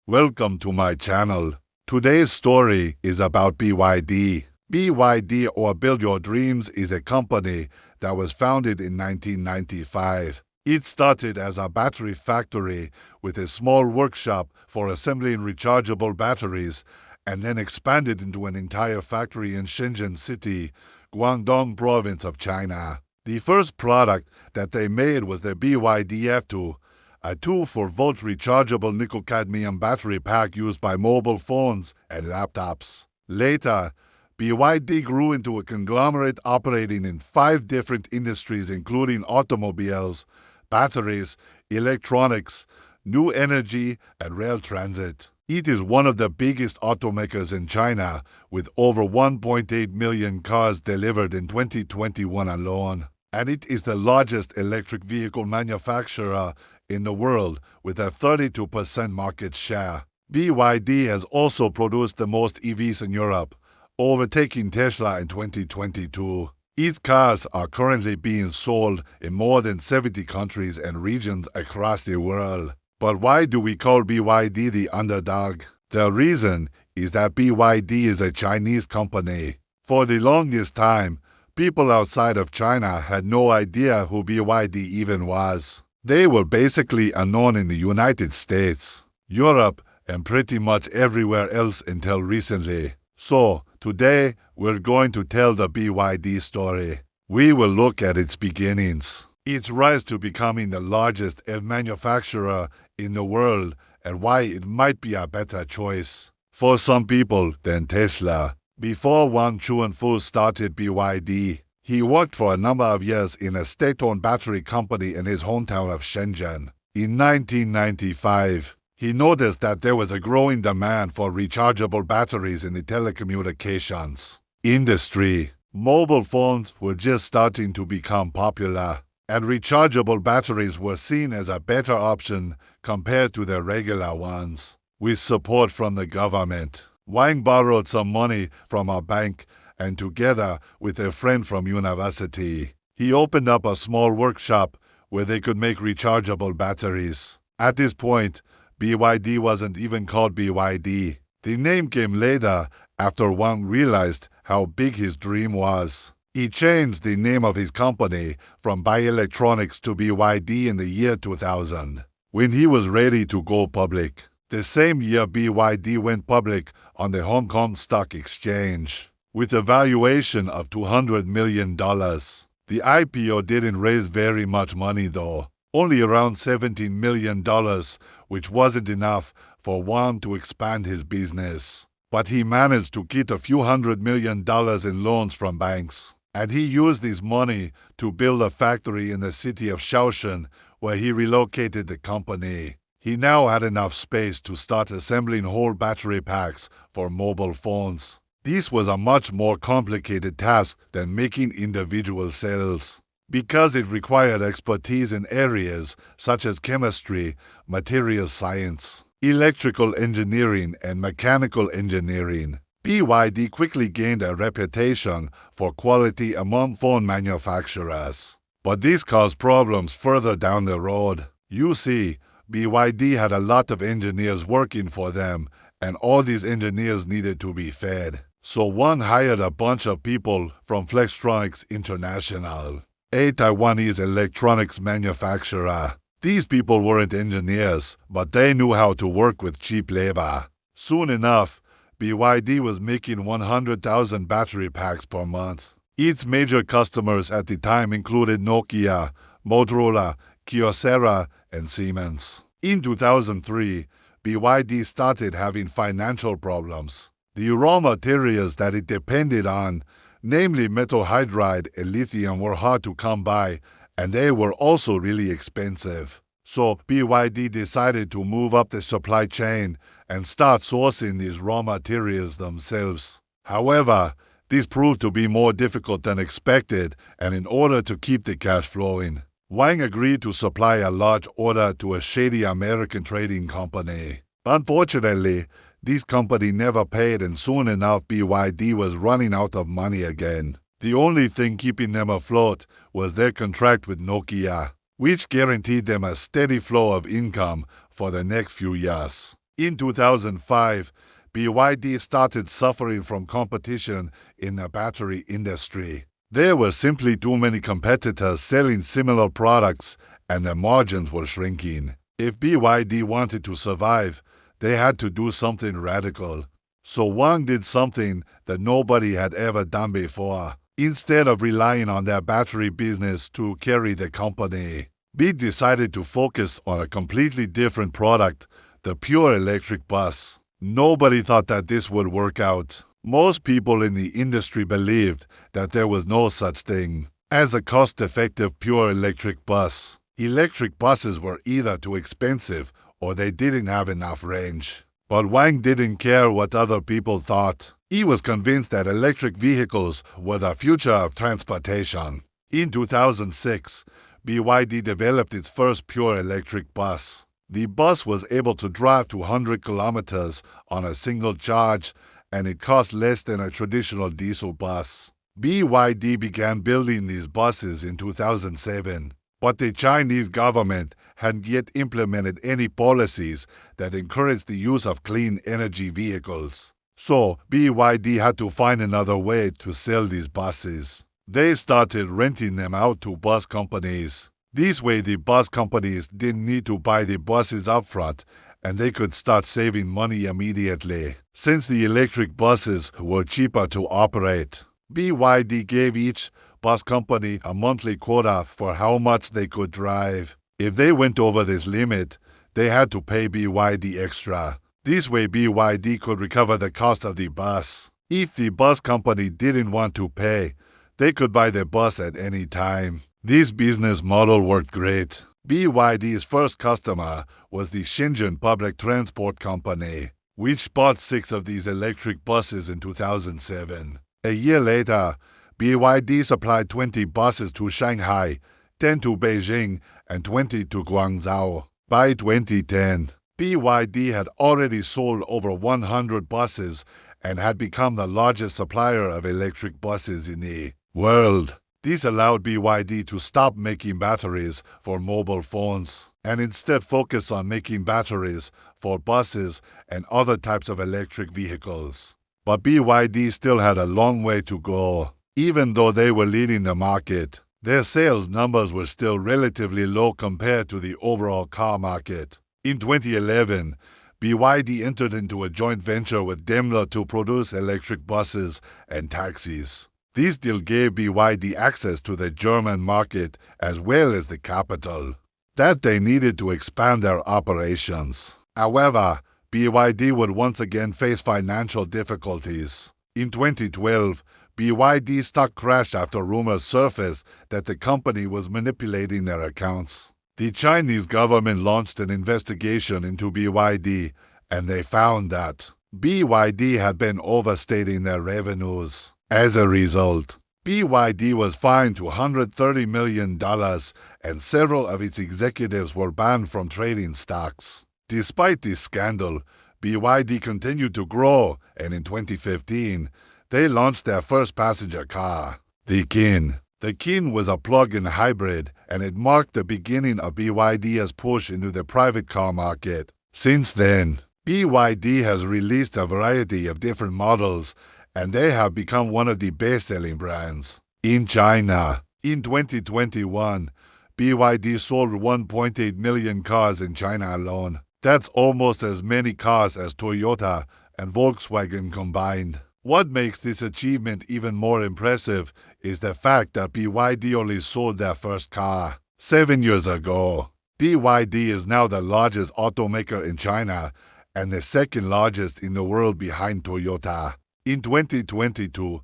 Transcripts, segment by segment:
Welcome to my channel. Today's story is about BYD. BYD, or Build Your Dreams, is a company that was founded in 1995. It started as a battery factory with a small workshop for assembling rechargeable batteries and then expanded into an entire factory in Shenzhen City, Guangdong province of China. The first product that they made was the BYD F2, a 2-4-volt rechargeable nickel-cadmium battery pack used by mobile phones and laptops. Later, BYD grew into a conglomerate operating in 5 different industries, including automobiles, batteries, electronics, new energy, and rail transit. It is one of the biggest automakers in China, with over 1.8 million cars delivered in 2021 alone. And it is the largest electric vehicle manufacturer in the world with a 32% market share. BYD has also produced the most EVs in Europe, overtaking Tesla in 2022. Its cars are currently being sold in more than 70 countries and regions across the world. But why do we call BYD the underdog? The reason is that BYD is a Chinese company. For the longest time, people outside of China had no idea who BYD even was. They were basically unknown in the United States, Europe, and pretty much everywhere else until recently. So, today, we're going to tell the BYD story. We will look at its beginnings, its rise to becoming the largest EV manufacturer in the world, and why it might be a better choice for some people than Tesla. Before Wang Chuanfu started BYD, he worked for a number of years in a state-owned battery company in his hometown of Shenzhen. In 1995, he noticed that there was a growing demand for rechargeable batteries in the telecommunications industry. Mobile phones were just starting to become popular, and rechargeable batteries were seen as a better option compared to the regular ones. With support from the government, Wang borrowed some money from a bank, and together with a friend from university, he opened up a small workshop where they could make rechargeable batteries. At this point, BYD wasn't even called BYD. The name came later after Wang realized how big his dream was. He changed the name of his company from Bioelectronics to BYD in the year 2000, when he was ready to go public. The same year, BYD went public on the Hong Kong Stock Exchange with a valuation of $200 million. The IPO didn't raise very much money though, only around $17 million, which wasn't enough for Wang to expand his business. But he managed to get a few $100 million in loans from banks, and he used this money to build a factory in the city of Shaoxing, where he relocated the company. He now had enough space to start assembling whole battery packs for mobile phones. This was a much more complicated task than making individual cells, because it required expertise in areas such as chemistry, materials science, electrical engineering, and mechanical engineering. BYD quickly gained a reputation for quality among phone manufacturers. But this caused problems further down the road. You see, BYD had a lot of engineers working for them, and all these engineers needed to be fed. So Wang hired a bunch of people from Flextronics International, a Taiwanese electronics manufacturer. These people weren't engineers, but they knew how to work with cheap labor. Soon enough, BYD was making 100,000 battery packs per month. Its major customers at the time included Nokia, Motorola, Kyocera, and Siemens. In 2003, BYD started having financial problems. The raw materials that it depended on, namely metal hydride and lithium, were hard to come by, and they were also really expensive. So BYD decided to move up the supply chain and start sourcing these raw materials themselves. However, this proved to be more difficult than expected, and in order to keep the cash flowing, Wang agreed to supply a large order to a shady American trading company. Unfortunately, this company never paid, and soon enough BYD was running out of money again. The only thing keeping them afloat was their contract with Nokia, which guaranteed them a steady flow of income for the next few years. In 2005, BYD started suffering from competition in the battery industry. There were simply too many competitors selling similar products, and their margins were shrinking. If BYD wanted to survive, they had to do something radical. So Wang did something that nobody had ever done before. Instead of relying on their battery business to carry the company, B decided to focus on a completely different product, the pure electric bus. Nobody thought that this would work out. Most people in the industry believed that there was no such thing as a cost-effective pure electric bus. Electric buses were either too expensive or they didn't have enough range. But Wang didn't care what other people thought. He was convinced that electric vehicles were the future of transportation. In 2006, BYD developed its first pure electric bus. The bus was able to drive 200 kilometers on a single charge, and it cost less than a traditional diesel bus. BYD began building these buses in 2007, but the Chinese government hadn't yet implemented any policies that encouraged the use of clean energy vehicles. So BYD had to find another way to sell these buses. They started renting them out to bus companies. This way, the bus companies didn't need to buy the buses upfront, and they could start saving money immediately. Since the electric buses were cheaper to operate, BYD gave each bus company a monthly quota for how much they could drive. If they went over this limit, they had to pay BYD extra. This way, BYD could recover the cost of the bus. If the bus company didn't want to pay, they could buy the bus at any time. This business model worked great. BYD's first customer was the Shenzhen Public Transport Company, which bought 6 of these electric buses in 2007. A year later, BYD supplied 20 buses to Shanghai, 10 to Beijing, and 20 to Guangzhou. By 2010, BYD had already sold over 100 buses and had become the largest supplier of electric buses in the world. This allowed BYD to stop making batteries for mobile phones and instead focus on making batteries for buses and other types of electric vehicles. But BYD still had a long way to go. Even though they were leading the market, their sales numbers were still relatively low compared to the overall car market. In 2011, BYD entered into a joint venture with Daimler to produce electric buses and taxis. This deal gave BYD access to the German market as well as the capital that they needed to expand their operations. However, BYD would once again face financial difficulties. In 2012, BYD stock crashed after rumors surfaced that the company was manipulating their accounts. The Chinese government launched an investigation into BYD, and they found that BYD had been overstating their revenues. As a result, BYD was fined $230 million, and several of its executives were banned from trading stocks. Despite this scandal, BYD continued to grow, and in 2015, they launched their first passenger car, the Kin. The Kin was a plug-in hybrid, and it marked the beginning of BYD's push into the private car market. Since then, BYD has released a variety of different models, and they have become one of the best-selling brands. In China, in 2021, BYD sold 1.8 million cars in China alone. That's almost as many cars as Toyota and Volkswagen combined. What makes this achievement even more impressive is the fact that BYD only sold their first car 7 years ago. BYD is now the largest automaker in China and the second largest in the world behind Toyota. In 2022,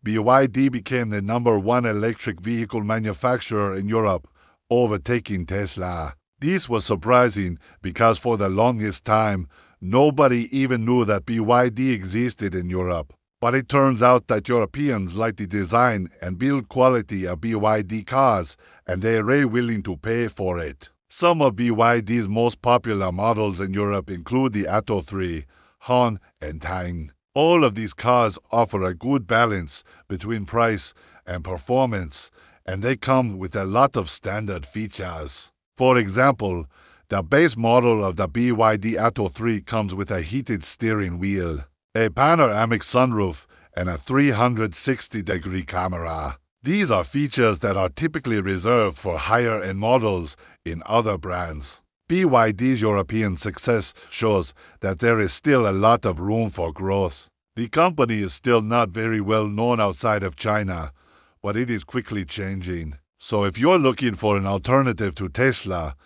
BYD became the #1 electric vehicle manufacturer in Europe, overtaking Tesla. This was surprising because for the longest time, nobody even knew that BYD existed in Europe. But it turns out that Europeans like the design and build quality of BYD cars, and they are very willing to pay for it. Some of BYD's most popular models in Europe include the Atto 3, Han, and Tang. All of these cars offer a good balance between price and performance, and they come with a lot of standard features. For example, The base model of the BYD Atto 3 comes with a heated steering wheel, a panoramic sunroof, and a 360-degree camera. These are features that are typically reserved for higher-end models in other brands. BYD's European success shows that there is still a lot of room for growth. The company is still not very well known outside of China, but it is quickly changing. So if you're looking for an alternative to Tesla,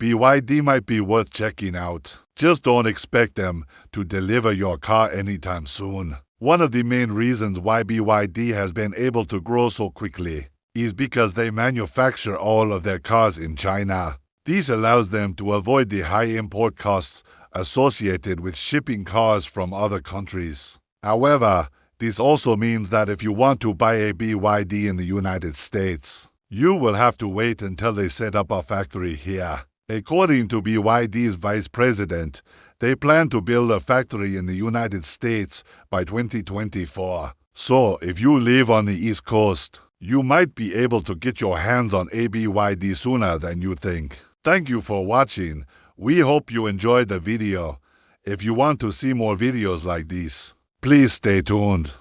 BYD might be worth checking out. Just don't expect them to deliver your car anytime soon. One of the main reasons why BYD has been able to grow so quickly is because they manufacture all of their cars in China. This allows them to avoid the high import costs associated with shipping cars from other countries. However, this also means that if you want to buy a BYD in the United States, you will have to wait until they set up a factory here. According to BYD's vice president, they plan to build a factory in the United States by 2024. So, if you live on the East Coast, you might be able to get your hands on a BYD sooner than you think. Thank you for watching. We hope you enjoyed the video. If you want to see more videos like these, please stay tuned.